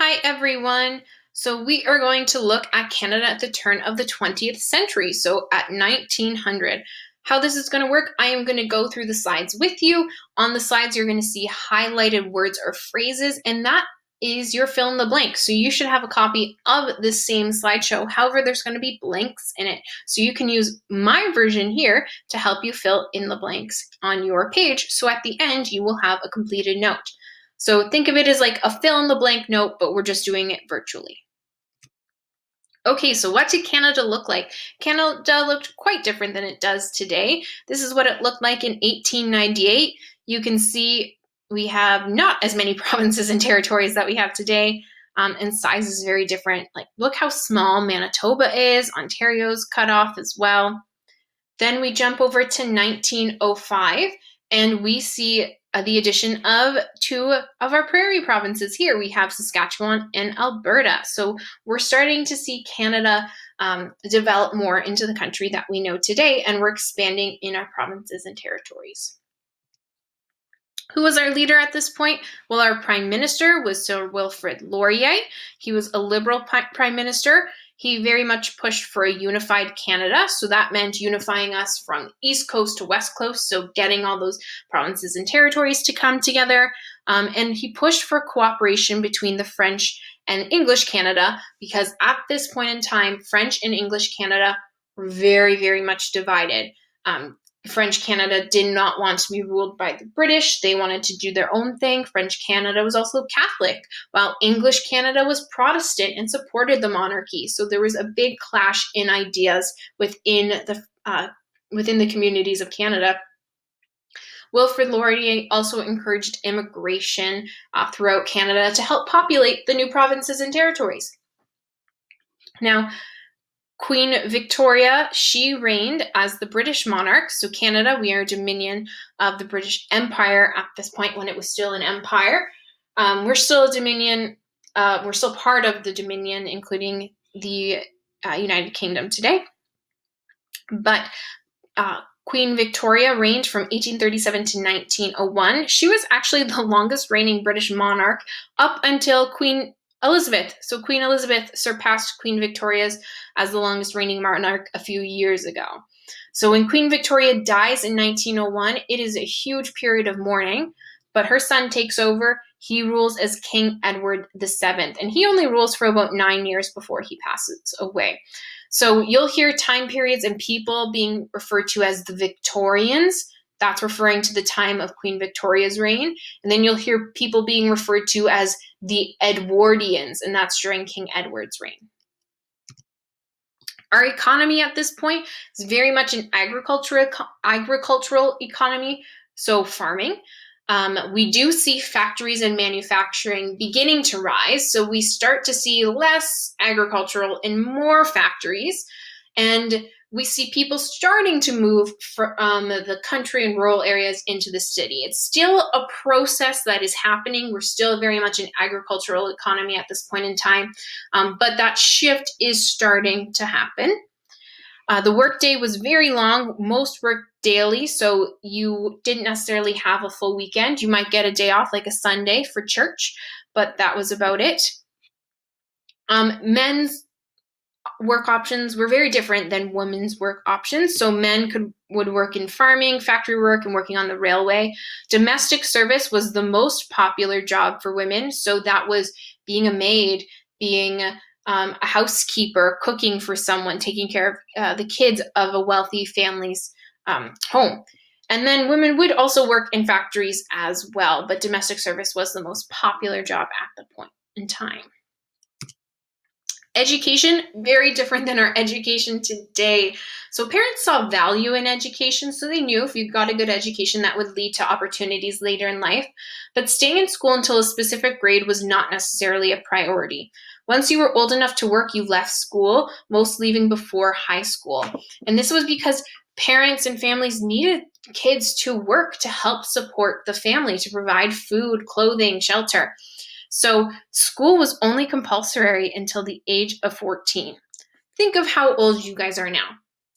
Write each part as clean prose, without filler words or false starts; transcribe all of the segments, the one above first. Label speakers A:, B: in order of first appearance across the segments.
A: Hi, everyone. So we are going to look at Canada at the turn of the 20th century, so at 1900. How this is going to work, I am going to go through the slides with you. On the slides, you're going to see highlighted words or phrases, and that is your fill in the blank. So you should have a copy of the same slideshow. However, there's going to be blanks in it. So you can use my version here to help you fill in the blanks on your page. So at the end, you will have a completed note. So think of it as like a fill in the blank note, but we're just doing it virtually. Okay, so what did Canada look like? Canada looked quite different than it does today. This is what it looked like in 1898. You can see we have not as many provinces and territories that we have today, and size is very different. Like, look how small Manitoba is. Ontario's cut off as well. Then we jump over to 1905, and we see the addition of two of our prairie provinces here. We have Saskatchewan and Alberta. So we're starting to see Canada develop more into the country that we know today, and we're expanding in our provinces and territories. Who was our leader at this point? Well, our prime minister was Sir Wilfrid Laurier. He was a Liberal prime minister. He very much pushed for a unified Canada. So that meant unifying us from East Coast to West Coast. So getting all those provinces and territories to come together. And he pushed for cooperation between the French and English Canada, because at this point in time, French and English Canada were very, very much divided. French Canada did not want to be ruled by the British. They wanted to do their own thing. French Canada was also Catholic, while English Canada was Protestant and supported the monarchy. So there was a big clash in ideas within the communities of Canada. Wilfrid Laurier also encouraged immigration throughout Canada to help populate the new provinces and territories. Now, Queen Victoria, she reigned as the British monarch. So Canada, we are a dominion of the British Empire at this point when it was still an empire. We're still a dominion. We're still part of the dominion, including the United Kingdom today. But Queen Victoria reigned from 1837 to 1901. She was actually the longest reigning British monarch up until Queen Elizabeth. So Queen Elizabeth surpassed Queen Victoria's as the longest reigning monarch a few years ago. So when Queen Victoria dies in 1901, it is a huge period of mourning, but her son takes over. He rules as King Edward VII, and he only rules for about 9 years before he passes away. So you'll hear time periods and people being referred to as the Victorians. That's referring to the time of Queen Victoria's reign. And then you'll hear people being referred to as the Edwardians, and that's during King Edward's reign. Our economy at this point is very much an agricultural economy, so farming. We do see factories and manufacturing beginning to rise, so we start to see less agricultural and more factories, and we see people starting to move from the country and rural areas into the city. It's still a process that is happening. We're still very much an agricultural economy at this point in time, but that shift is starting to happen. The workday was very long. Most worked daily, so you didn't necessarily have a full weekend. You might get a day off, like a Sunday for church, but that was about it. Men's work options were very different than women's work options. So men would work in farming, factory work, and working on the railway. Domestic service was the most popular job for women. So that was being a maid, being a housekeeper, cooking for someone, taking care of the kids of a wealthy family's home. And then women would also work in factories as well, but domestic service was the most popular job at the point in time. Education, very different than our education today. So parents saw value in education, so they knew if you got a good education, that would lead to opportunities later in life. But staying in school until a specific grade was not necessarily a priority. Once you were old enough to work, you left school, most leaving before high school. And this was because parents and families needed kids to work to help support the family, to provide food, clothing, shelter. So school was only compulsory until the age of 14. Think of how old you guys are now.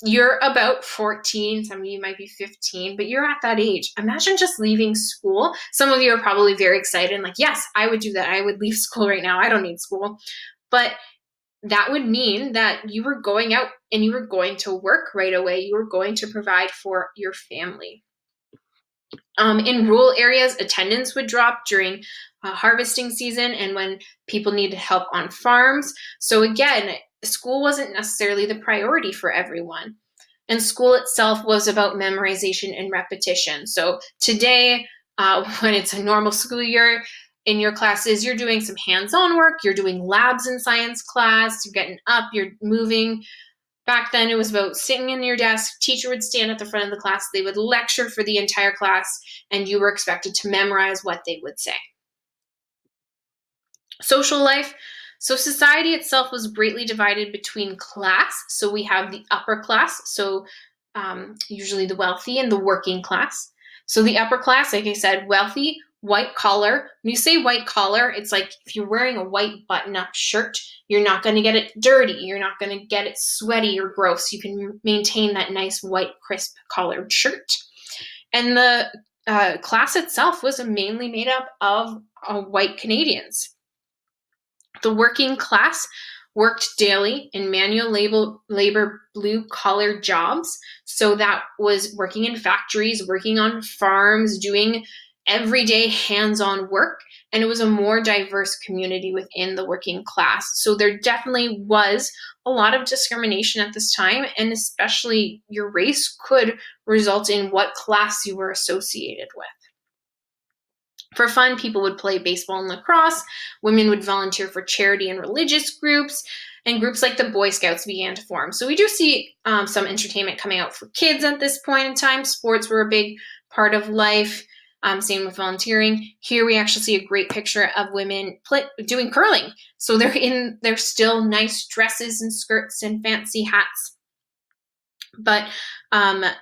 A: you're about 14, some of you might be 15, but you're at that age. Imagine just leaving school. Some of you are probably very excited and like, yes, I would do that. I would leave school right now. I don't need school. But that would mean that you were going out and you were going to work right away. You were going to provide for your family. In rural areas, attendance would drop during harvesting season and when people needed help on farms. So again, school wasn't necessarily the priority for everyone. And school itself was about memorization and repetition. So today, when it's a normal school year, in your classes, you're doing some hands-on work, you're doing labs in science class, you're getting up, you're moving. Back then, it was about sitting in your desk. Teacher would stand at the front of the class. They would lecture for the entire class, and you were expected to memorize what they would say. Social life. So society itself was greatly divided between class. So we have the upper class, so usually the wealthy, and the working class. So the upper class, like I said, wealthy, white collar. When you say white collar, it's like if you're wearing a white button-up shirt, you're not going to get it dirty. You're not going to get it sweaty or gross. You can maintain that nice white, crisp collared shirt. And the class itself was mainly made up of white Canadians. The working class worked daily in manual labor blue-collar jobs. So that was working in factories, working on farms, doing everyday hands-on work. And it was a more diverse community within the working class. So there definitely was a lot of discrimination at this time, and especially your race could result in what class you were associated with. For fun, people would play baseball and lacrosse. Women would volunteer for charity and religious groups, and groups like the Boy Scouts began to form. So we do see some entertainment coming out for kids at this point in time. Sports were a big part of life. Same with volunteering. Here we actually see a great picture of women doing curling. So they're in their still nice dresses and skirts and fancy hats. But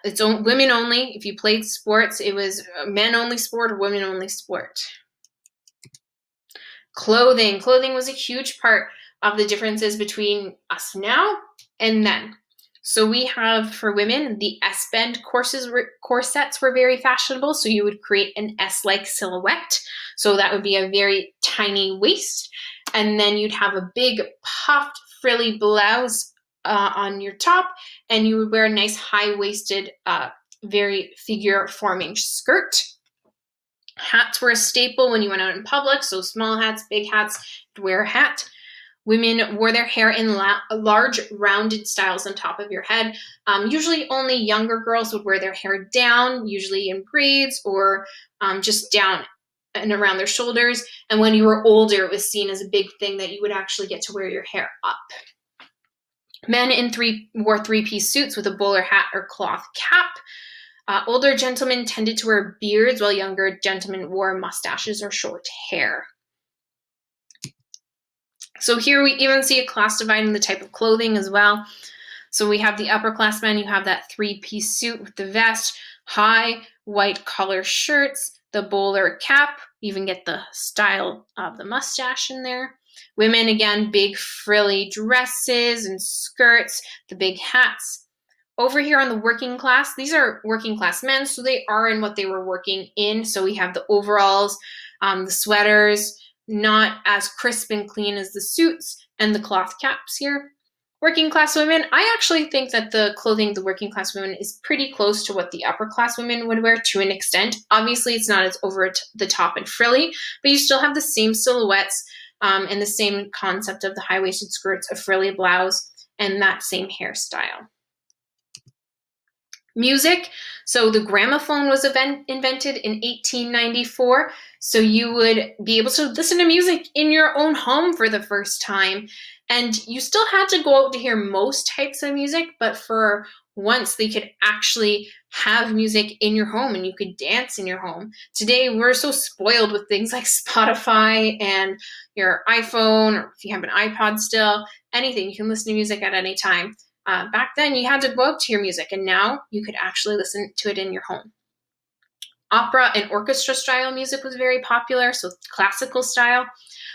A: it's women only. If you played sports, it was men only sport or women only sport. Clothing. Clothing was a huge part of the differences between us now and then. So we have, for women, the S-bend corsets were very fashionable. So you would create an S-like silhouette. So that would be a very tiny waist. And then you'd have a big puffed frilly blouse on your top, and you would wear a nice high-waisted, very figure-forming skirt. Hats were a staple when you went out in public, so small hats, big hats, you'd wear a hat. Women wore their hair in large rounded styles on top of your head. Usually only younger girls would wear their hair down, usually in braids or just down and around their shoulders. And when you were older, it was seen as a big thing that you would actually get to wear your hair up. Men wore three-piece suits with a bowler hat or cloth cap. Older gentlemen tended to wear beards, while younger gentlemen wore mustaches or short hair. So here we even see a class divide in the type of clothing as well. So we have the upper class men, you have that three-piece suit with the vest, high white collar shirts, the bowler cap, even get the style of the mustache in there. Women, again, big frilly dresses and skirts, the big hats. Over here on the working class, these are working class men, so they are in what they were working in. So we have the overalls, the sweaters, not as crisp and clean as the suits, and the cloth caps here. Working class women, I actually think that the clothing of the working class women is pretty close to what the upper class women would wear to an extent. Obviously, it's not as over the top and frilly, but you still have the same silhouettes and the same concept of the high-waisted skirts, a frilly blouse, and that same hairstyle. Music. So the gramophone was invented in 1894. So you would be able to listen to music in your own home for the first time. And you still had to go out to hear most types of music, but for once they could actually have music in your home and you could dance in your home. Today, we're so spoiled with things like Spotify and your iPhone, or if you have an iPod still, anything, you can listen to music at any time. Back then, you had to go out to hear music, and now you could actually listen to it in your home. Opera and orchestra style music was very popular, so classical style.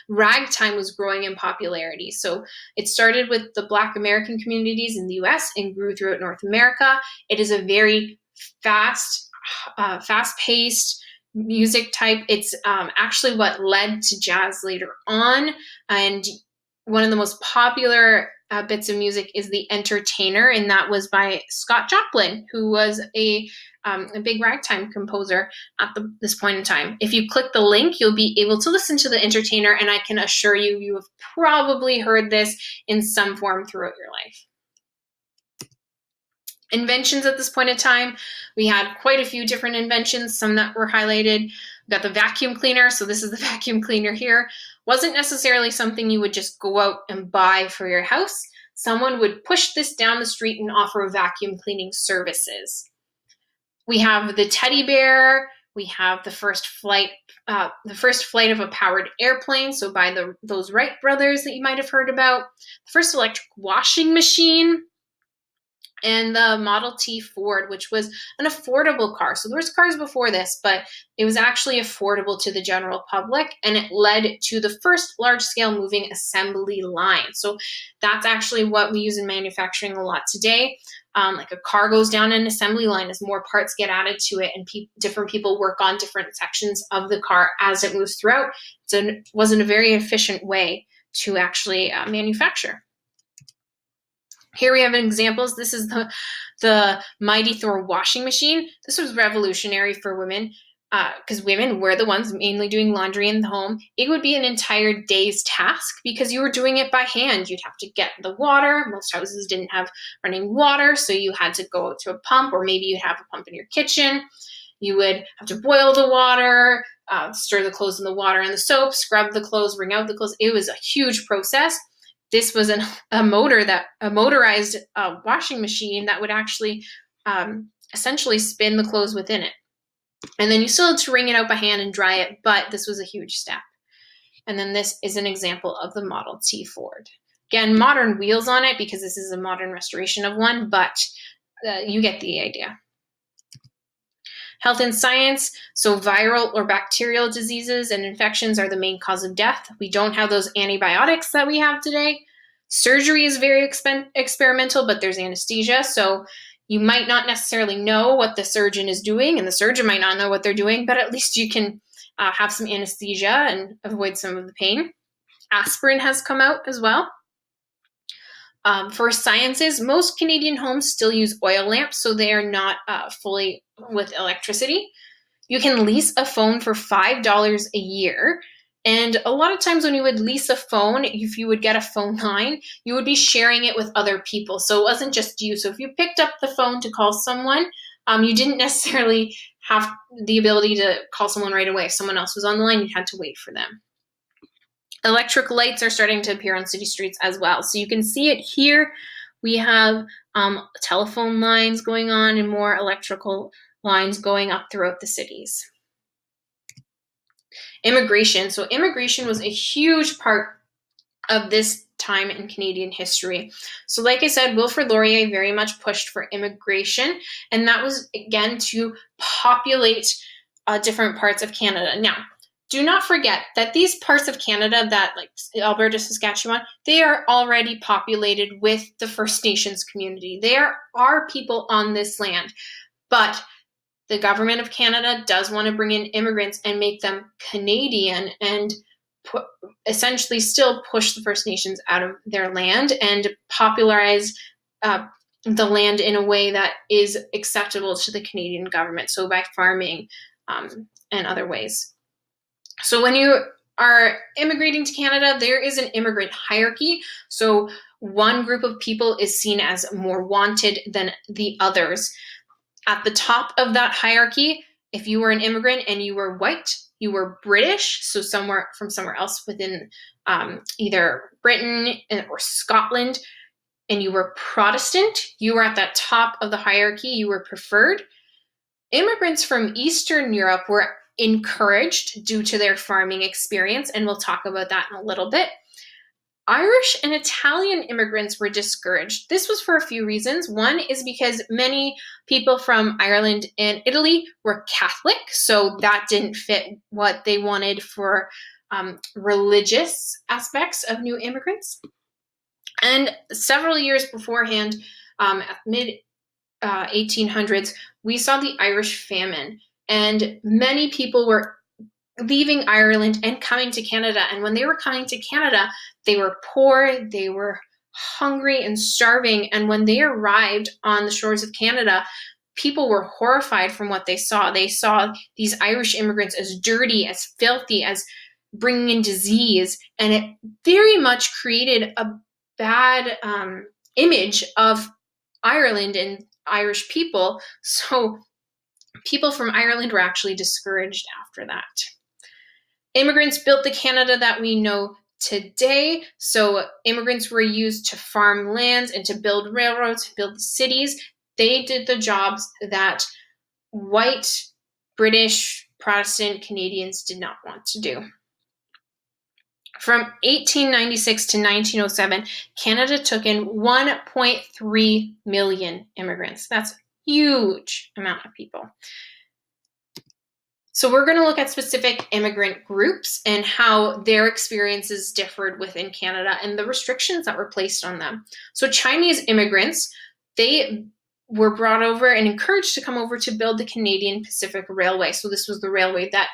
A: ragtime was growing in popularity. So it started with the Black American communities in the US and grew throughout North America. It is a very fast-paced music type. It's actually what led to jazz later on. And one of the most popular bits of music is The Entertainer, and that was by Scott Joplin, who was a big ragtime composer at this point in time. If you click the link, you'll be able to listen to The Entertainer, and I can assure you, you have probably heard this in some form throughout your life. Inventions at this point in time, we had quite a few different inventions, some that were highlighted. We got the vacuum cleaner, so this is the vacuum cleaner here. Wasn't necessarily something you would just go out and buy for your house. Someone would push this down the street and offer vacuum cleaning services. We have the teddy bear. We have the first flight of a powered airplane, so by those Wright brothers that you might have heard about. The first electric washing machine, and the Model T Ford, which was an affordable car. So there was cars before this, but it was actually affordable to the general public, and it led to the first large-scale moving assembly line. So that's actually what we use in manufacturing a lot today. Like a car goes down an assembly line as more parts get added to it, and different people work on different sections of the car as it moves throughout. So it wasn't a very efficient way to actually manufacture. Here we have examples. This is the Mighty Thor washing machine. This was revolutionary for women because women were the ones mainly doing laundry in the home. It would be an entire day's task because you were doing it by hand. You'd have to get the water. Most houses didn't have running water, so you had to go to a pump, or maybe you'd have a pump in your kitchen. You would have to boil the water, stir the clothes in the water and the soap, scrub the clothes, wring out the clothes. It was a huge process. This was a motorized washing machine that would actually essentially spin the clothes within it. And then you still had to wring it out by hand and dry it, but this was a huge step. And then this is an example of the Model T Ford. Again, modern wheels on it because this is a modern restoration of one, but you get the idea. Health and science, so viral or bacterial diseases and infections are the main cause of death. We don't have those antibiotics that we have today. Surgery is very experimental, but there's anesthesia, so you might not necessarily know what the surgeon is doing, and the surgeon might not know what they're doing, but at least you can have some anesthesia and avoid some of the pain. Aspirin has come out as well. For sciences, most Canadian homes still use oil lamps, so they are not fully with electricity. You can lease a phone for $5 a year. And a lot of times when you would lease a phone, if you would get a phone line, you would be sharing it with other people. So it wasn't just you. So if you picked up the phone to call someone, you didn't necessarily have the ability to call someone right away. If someone else was on the line, you had to wait for them. Electric lights are starting to appear on city streets as well. So you can see it here. We have telephone lines going on and more electrical lines going up throughout the cities. Immigration. So immigration was a huge part of this time in Canadian history. So like I said, Wilfrid Laurier very much pushed for immigration, and that was, again, to populate different parts of Canada. Now, do not forget that these parts of Canada that, like Alberta, Saskatchewan, they are already populated with the First Nations community. There are people on this land, but the government of Canada does want to bring in immigrants and make them Canadian and essentially still push the First Nations out of their land and popularize the land in a way that is acceptable to the Canadian government, so by farming and other ways. So when you are immigrating to Canada, there is an immigrant hierarchy. So one group of people is seen as more wanted than the others. At the top of that hierarchy, if you were an immigrant and you were white, you were British, so somewhere else within either Britain or Scotland, and you were Protestant, you were at that top of the hierarchy, you were preferred. Immigrants from Eastern Europe were encouraged due to their farming experience, and we'll talk about that in a little bit. Irish and Italian immigrants were discouraged. This was for a few reasons. One is because many people from Ireland and Italy were Catholic, so that didn't fit what they wanted for religious aspects of new immigrants. And several years beforehand, at mid 1800s, we saw the Irish famine, and many people were leaving Ireland and coming to Canada. And when they were coming to Canada, they were poor, they were hungry and starving. And when they arrived on the shores of Canada, people were horrified from what they saw. They saw these Irish immigrants as dirty, as filthy, as bringing in disease. And it very much created a bad image of Ireland and Irish people. So people from Ireland were actually discouraged after that. Immigrants built the Canada that we know today. So immigrants were used to farm lands and to build railroads, to build cities. They did the jobs that white, British, Protestant Canadians did not want to do. From 1896 to 1907, Canada took in 1.3 million immigrants. That's a huge amount of people. So we're going to look at specific immigrant groups and how their experiences differed within Canada and the restrictions that were placed on them. So Chinese immigrants, they were brought over and encouraged to come over to build the Canadian Pacific Railway. So this was the railway that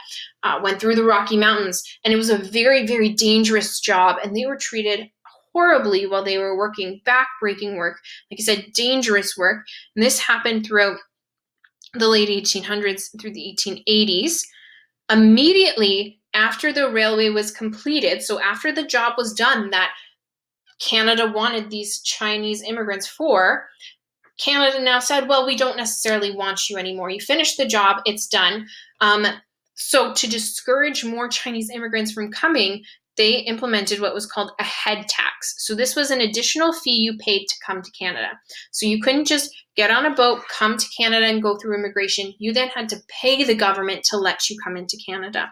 A: went through the Rocky Mountains, and it was a very, very dangerous job, and they were treated horribly while they were working, back-breaking work, like I said, dangerous work. And this happened throughout the late 1800s through the 1880s. Immediately after the railway was completed, so after the job was done that Canada wanted these Chinese immigrants for, Canada now said, well, we don't necessarily want you anymore. You finished the job, it's done. So to discourage more Chinese immigrants from coming, they implemented what was called a head tax. So this was an additional fee you paid to come to Canada. So you couldn't just get on a boat, come to Canada, and go through immigration. You then had to pay the government to let you come into Canada.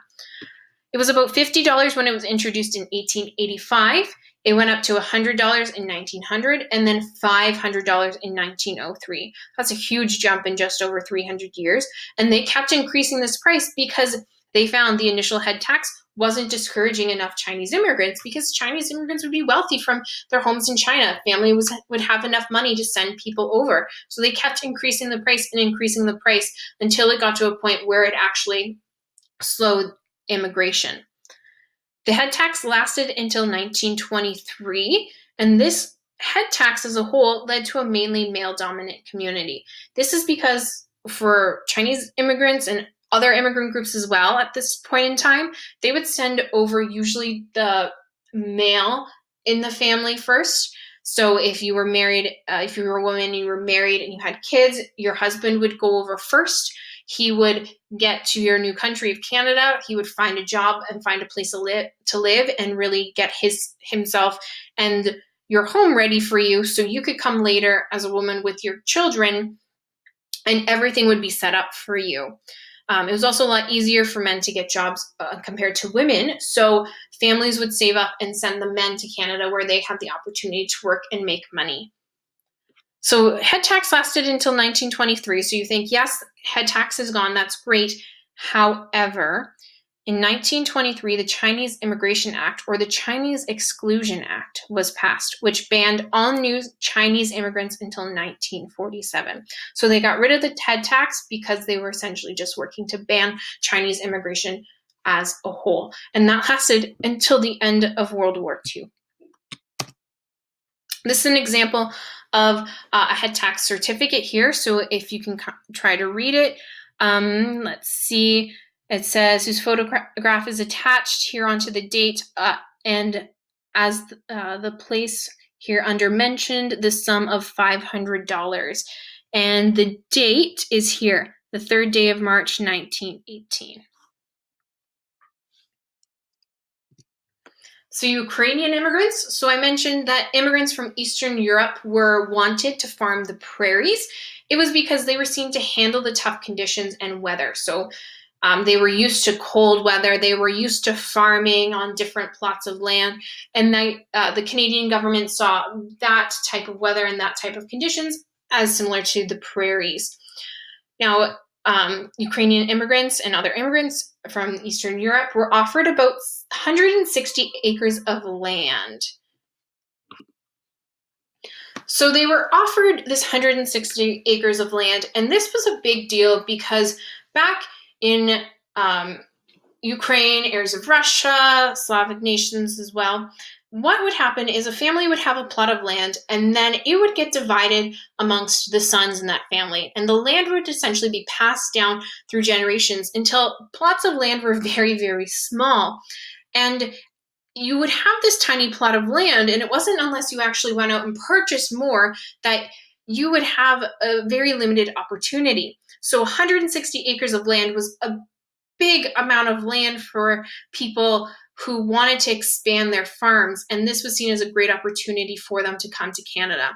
A: It was about $50 when it was introduced in 1885. It went up to $100 in 1900 and then $500 in 1903. That's a huge jump in just over 300 years. And they kept increasing this price because they found the initial head tax wasn't discouraging enough Chinese immigrants, because Chinese immigrants would be wealthy from their homes in China. Family would have enough money to send people over. So they kept increasing the price and increasing the price until it got to a point where it actually slowed immigration. The head tax lasted until 1923, and this head tax as a whole led to a mainly male-dominant community. This is because for Chinese immigrants and other immigrant groups as well at this point in time, they would send over usually the male in the family first. So if you were married, if you were a woman and you were married and you had kids, your husband would go over first. He would get to your new country of Canada. He would find a job and find a place to live and really get himself and your home ready for you, so you could come later as a woman with your children and everything would be set up for you. It was also a lot easier for men to get jobs compared to women. So families would save up and send the men to Canada where they had the opportunity to work and make money. So head tax lasted until 1923. So you think, yes, head tax is gone. That's great. However, in 1923, the Chinese Immigration Act, or the Chinese Exclusion Act, was passed, which banned all new Chinese immigrants until 1947. So they got rid of the head tax because they were essentially just working to ban Chinese immigration as a whole. And that lasted until the end of World War II. This is an example of a head tax certificate here. So if you can try to read it, let's see. It says whose photograph is attached here onto the date, and as the place here under mentioned, the sum of $500. And the date is here, the 3rd day of March, 1918. So Ukrainian immigrants. So I mentioned that immigrants from Eastern Europe were wanted to farm the prairies. It was because they were seen to handle the tough conditions and weather. So they were used to cold weather. They were used to farming on different plots of land. And the Canadian government saw that type of weather and that type of conditions as similar to the prairies. Now, Ukrainian immigrants and other immigrants from Eastern Europe were offered about 160 acres of land. So they were offered this 160 acres of land, and this was a big deal because back in Ukraine, areas of Russia, Slavic nations as well, what would happen is a family would have a plot of land and then it would get divided amongst the sons in that family. And the land would essentially be passed down through generations until plots of land were very, very small. And you would have this tiny plot of land, and it wasn't unless you actually went out and purchased more that you would have a very limited opportunity. So 160 acres of land was a big amount of land for people who wanted to expand their farms, and this was seen as a great opportunity for them to come to Canada.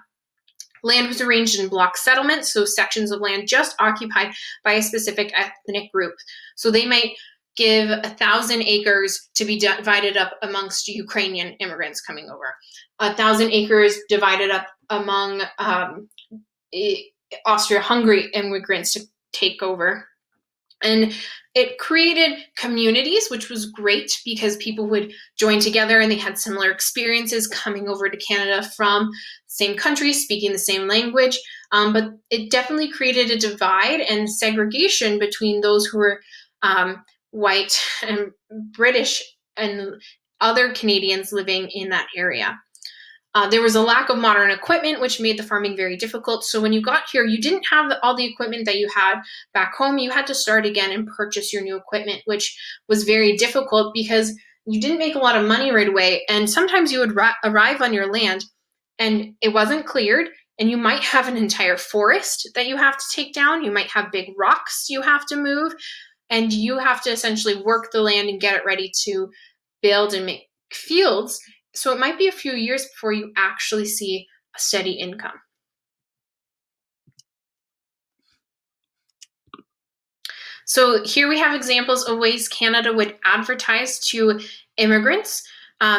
A: Land was arranged in block settlements, so sections of land just occupied by a specific ethnic group. So they might give 1,000 acres to be divided up amongst Ukrainian immigrants coming over, 1,000 acres divided up among Austria-Hungary immigrants to take over. And it created communities, which was great because people would join together and they had similar experiences coming over to Canada from the same country, speaking the same language. But it definitely created a divide and segregation between those who were white and British and other Canadians living in that area. There was a lack of modern equipment, which made the farming very difficult. So when you got here, you didn't have all the equipment that you had back home. You had to start again and purchase your new equipment, which was very difficult because you didn't make a lot of money right away. And sometimes you would arrive on your land and it wasn't cleared, and you might have an entire forest that you have to take down. You might have big rocks you have to move, and you have to essentially work the land and get it ready to build and make fields. So it might be a few years before you actually see a steady income. So here we have examples of ways Canada would advertise to immigrants.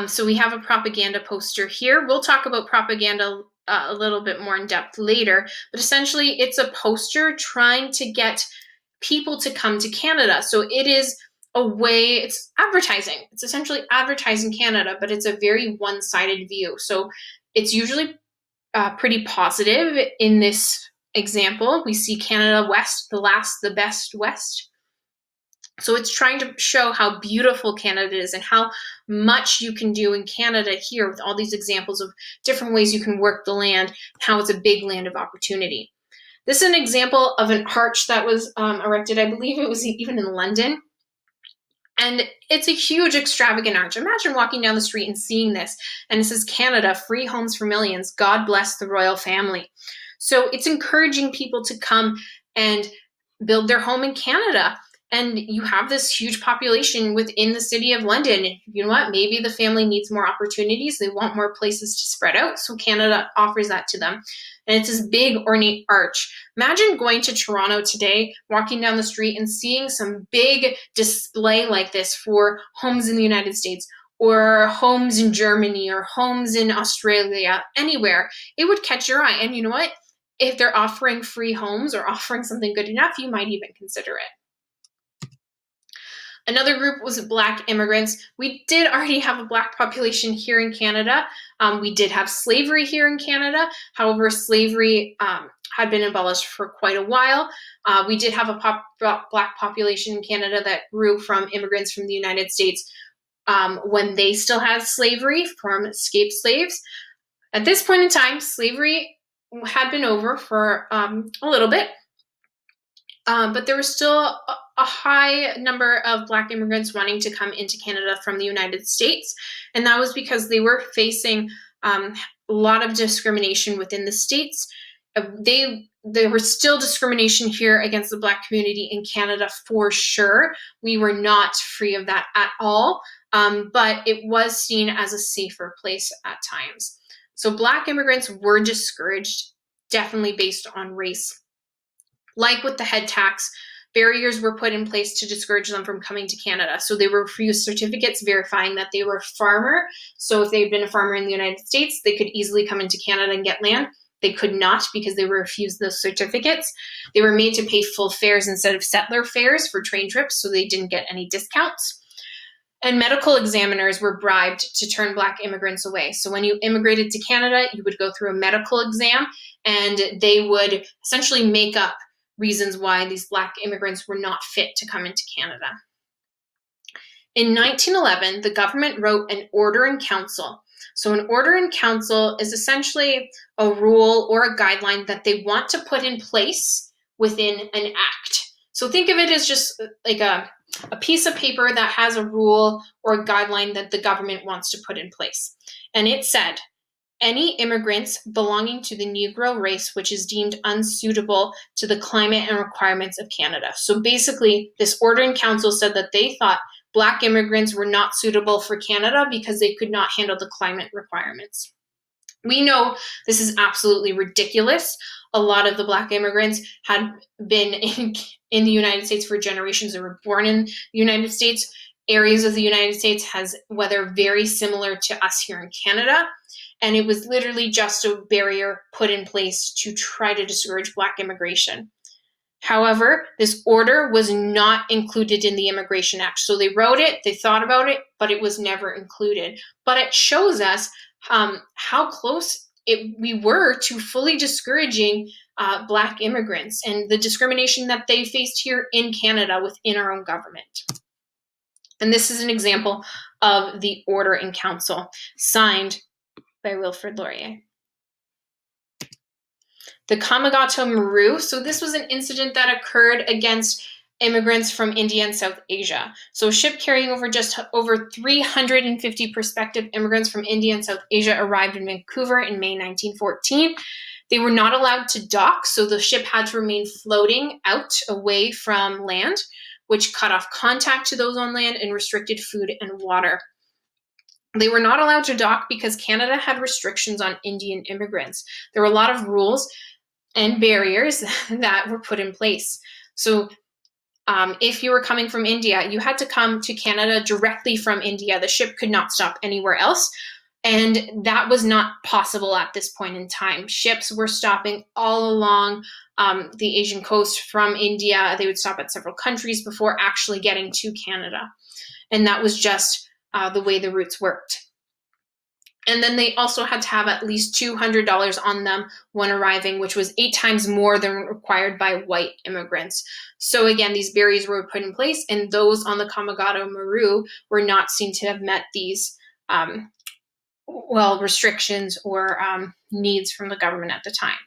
A: So we have a propaganda poster here. We'll talk about propaganda a little bit more in depth later, but essentially it's a poster trying to get people to come to Canada. So it is a way, it's advertising. It's essentially advertising Canada, but it's a very one-sided view. So it's usually pretty positive. In this example, we see Canada West, the last, the best West. So it's trying to show how beautiful Canada is and how much you can do in Canada here with all these examples of different ways you can work the land, how it's a big land of opportunity. This is an example of an arch that was erected, I believe it was even in London. And it's a huge, extravagant arch. Imagine walking down the street and seeing this. And it says, Canada, free homes for millions. God bless the royal family. So it's encouraging people to come and build their home in Canada. And you have this huge population within the city of London. You know what? Maybe the family needs more opportunities. They want more places to spread out. So Canada offers that to them. And it's this big ornate arch. Imagine going to Toronto today, walking down the street and seeing some big display like this for homes in the United States or homes in Germany or homes in Australia, anywhere. It would catch your eye. And you know what? If they're offering free homes or offering something good enough, you might even consider it. Another group was Black immigrants. We did already have a Black population here in Canada. We did have slavery here in Canada. However, slavery had been abolished for quite a while. We did have a Black population in Canada that grew from immigrants from the United States when they still had slavery from escaped slaves. At this point in time, slavery had been over for a little bit, but there was still a high number of Black immigrants wanting to come into Canada from the United States. And that was because they were facing a lot of discrimination within the states. There was still discrimination here against the Black community in Canada for sure. We were not free of that at all, but it was seen as a safer place at times. So Black immigrants were discouraged, definitely based on race. Like with the head tax, barriers were put in place to discourage them from coming to Canada. So they were refused certificates verifying that they were a farmer. So if they had been a farmer in the United States, they could easily come into Canada and get land. they could not because they were refused those certificates. They were made to pay full fares instead of settler fares for train trips, so they didn't get any discounts. And medical examiners were bribed to turn Black immigrants away. So when you immigrated to Canada, you would go through a medical exam, and they would essentially make up reasons why these Black immigrants were not fit to come into Canada. In 1911, the government wrote an Order in Council. So an Order in Council is essentially a rule or a guideline that they want to put in place within an act. So think of it as just like a piece of paper that has a rule or a guideline that the government wants to put in place. And it said, any immigrants belonging to the Negro race which is deemed unsuitable to the climate and requirements of Canada. So basically, this Order in Council said that they thought Black immigrants were not suitable for Canada because they could not handle the climate requirements. We know this is absolutely ridiculous. A lot of the Black immigrants had been in the United States for generations. They were born in the United States. Areas of the United States has weather very similar to us here in Canada. And it was literally just a barrier put in place to try to discourage Black immigration. However, this order was not included in the Immigration Act. So they wrote it, they thought about it, but it was never included. But it shows us how close we were to fully discouraging Black immigrants and the discrimination that they faced here in Canada within our own government. And this is an example of the Order in Council, signed by Wilfrid Laurier. The Komagata Maru. So this was an incident that occurred against immigrants from India and South Asia. So a ship carrying just over 350 prospective immigrants from India and South Asia arrived in Vancouver in May 1914. They were not allowed to dock, so the ship had to remain floating out away from land, which cut off contact to those on land and restricted food and water. They were not allowed to dock because Canada had restrictions on Indian immigrants. There were a lot of rules and barriers that were put in place. So if you were coming from India, you had to come to Canada directly from India. The ship could not stop anywhere else. And that was not possible at this point in time. Ships were stopping all along the Asian coast from India. They would stop at several countries before actually getting to Canada. And that was just the way the routes worked. And then they also had to have at least $200 on them when arriving, which was 8 times more than required by white immigrants. So again, these barriers were put in place, and those on the Komagata Maru were not seen to have met these restrictions or needs from the government at the time.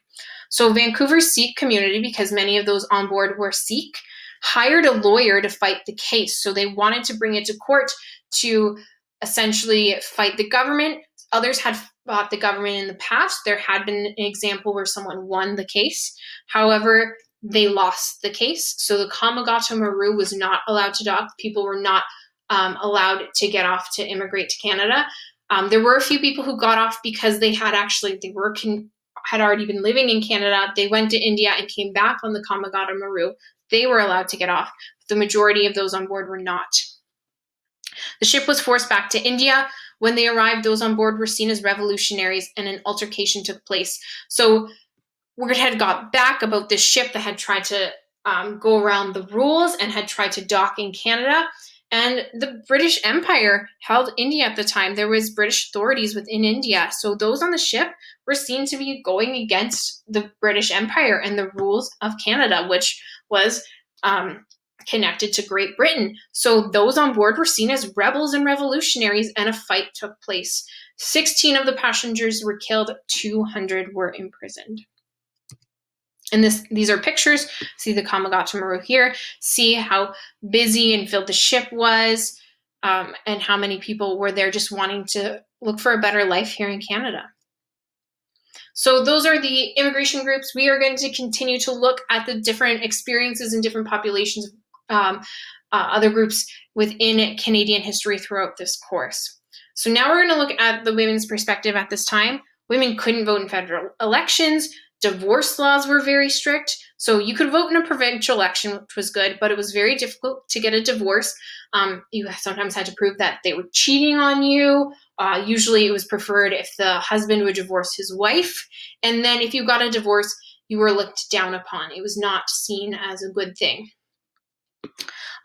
A: So Vancouver's Sikh community, because many of those on board were Sikh, hired a lawyer to fight the case. So they wanted to bring it to court to essentially fight the government. Others had fought the government in the past. There had been an example where someone won the case. However, they lost the case. So the Komagata Maru was not allowed to dock. People were not allowed to get off to immigrate to Canada. There were a few people who got off because they had already been living in Canada. They went to India and came back on the Komagata Maru. They were allowed to get off. The majority of those on board were not. The ship was forced back to India. When they arrived, those on board were seen as revolutionaries, and an altercation took place. So word had got back about this ship that had tried to go around the rules and had tried to dock in Canada. And the British Empire held India at the time. There was British authorities within India. So those on the ship were seen to be going against the British Empire and the rules of Canada, which was connected to Great Britain. So those on board were seen as rebels and revolutionaries, and a fight took place. 16 of the passengers were killed, 200 were imprisoned. And these are pictures. See the Komagata Maru here. See how busy and filled the ship was, and how many people were there just wanting to look for a better life here in Canada. So those are the immigration groups. We are going to continue to look at the different experiences and different populations of other groups within Canadian history throughout this course. So now we're going to look at the women's perspective at this time. Women couldn't vote in federal elections. Divorce laws were very strict. So you could vote in a provincial election, which was good, but it was very difficult to get a divorce. You sometimes had to prove that they were cheating on you. Usually it was preferred if the husband would divorce his wife. And then if you got a divorce, you were looked down upon. It was not seen as a good thing.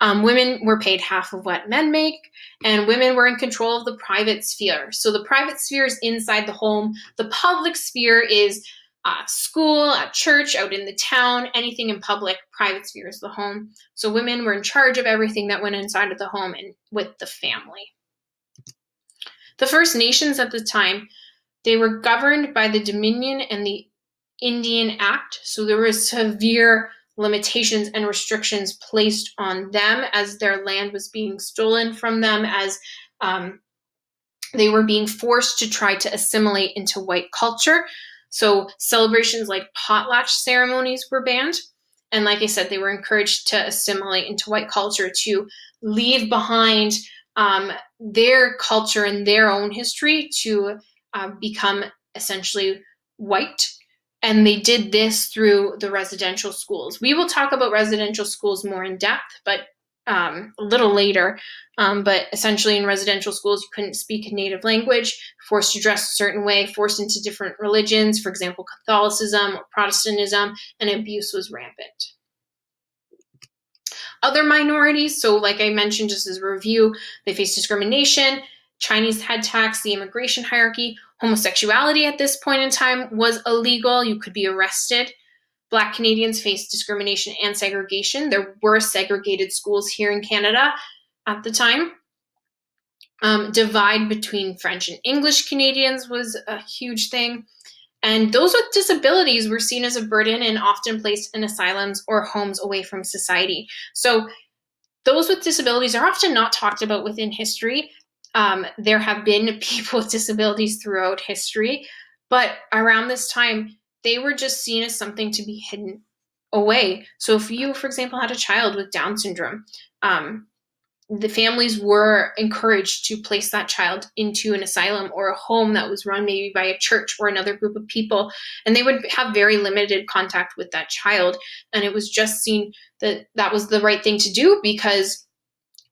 A: Women were paid half of what men make, and women were in control of the private sphere. So the private sphere is inside the home. The public sphere is school, at church, out in the town, anything in public. Private sphere is the home. So women were in charge of everything that went inside of the home and with the family. The First Nations at the time, they were governed by the Dominion and the Indian Act. So there were severe limitations and restrictions placed on them as their land was being stolen from them, as they were being forced to try to assimilate into white culture. So celebrations like potlatch ceremonies were banned. And like I said, they were encouraged to assimilate into white culture, to leave behind their culture and their own history, to become essentially white. And they did this through the residential schools. We will talk about residential schools more in depth, but a little later. But essentially in residential schools, you couldn't speak a native language, forced to dress a certain way, forced into different religions, for example, Catholicism or Protestantism, and abuse was rampant. Other minorities, so like I mentioned just as a review, they faced discrimination, Chinese head tax, the immigration hierarchy. Homosexuality at this point in time was illegal. You could be arrested. Black Canadians faced discrimination and segregation. There were segregated schools here in Canada at the time. Divide between French and English Canadians was a huge thing. And those with disabilities were seen as a burden and often placed in asylums or homes away from society. So those with disabilities are often not talked about within history. There have been people with disabilities throughout history, but around this time, they were just seen as something to be hidden away. So if you, for example, had a child with Down syndrome, the families were encouraged to place that child into an asylum or a home that was run maybe by a church or another group of people, and they would have very limited contact with that child. And it was just seen that that was the right thing to do because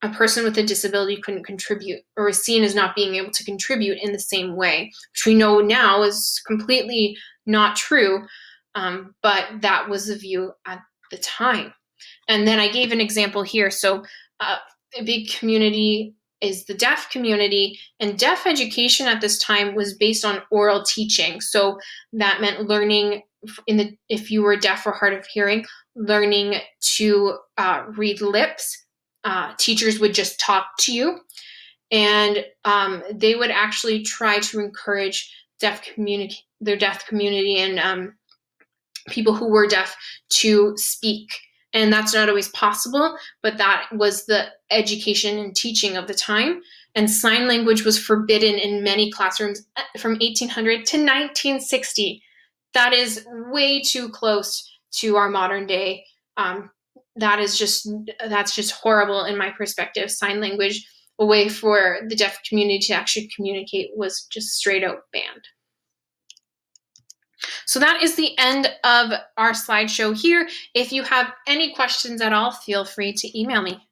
A: a person with a disability couldn't contribute or was seen as not being able to contribute in the same way, which we know now is completely not true. But that was the view at the time. And then I gave an example here. So a big community is the deaf community, and deaf education at this time was based on oral teaching. So that meant learning if you were deaf or hard of hearing, learning to read lips. Teachers would just talk to you, and they would actually try to encourage their deaf community and people who were deaf to speak. And that's not always possible, but that was the education and teaching of the time. And sign language was forbidden in many classrooms from 1800 to 1960. That is way too close to our modern day. That's just horrible in my perspective. Sign language, a way for the deaf community to actually communicate, was just straight out banned. So that is the end of our slideshow here. If you have any questions at all, feel free to email me.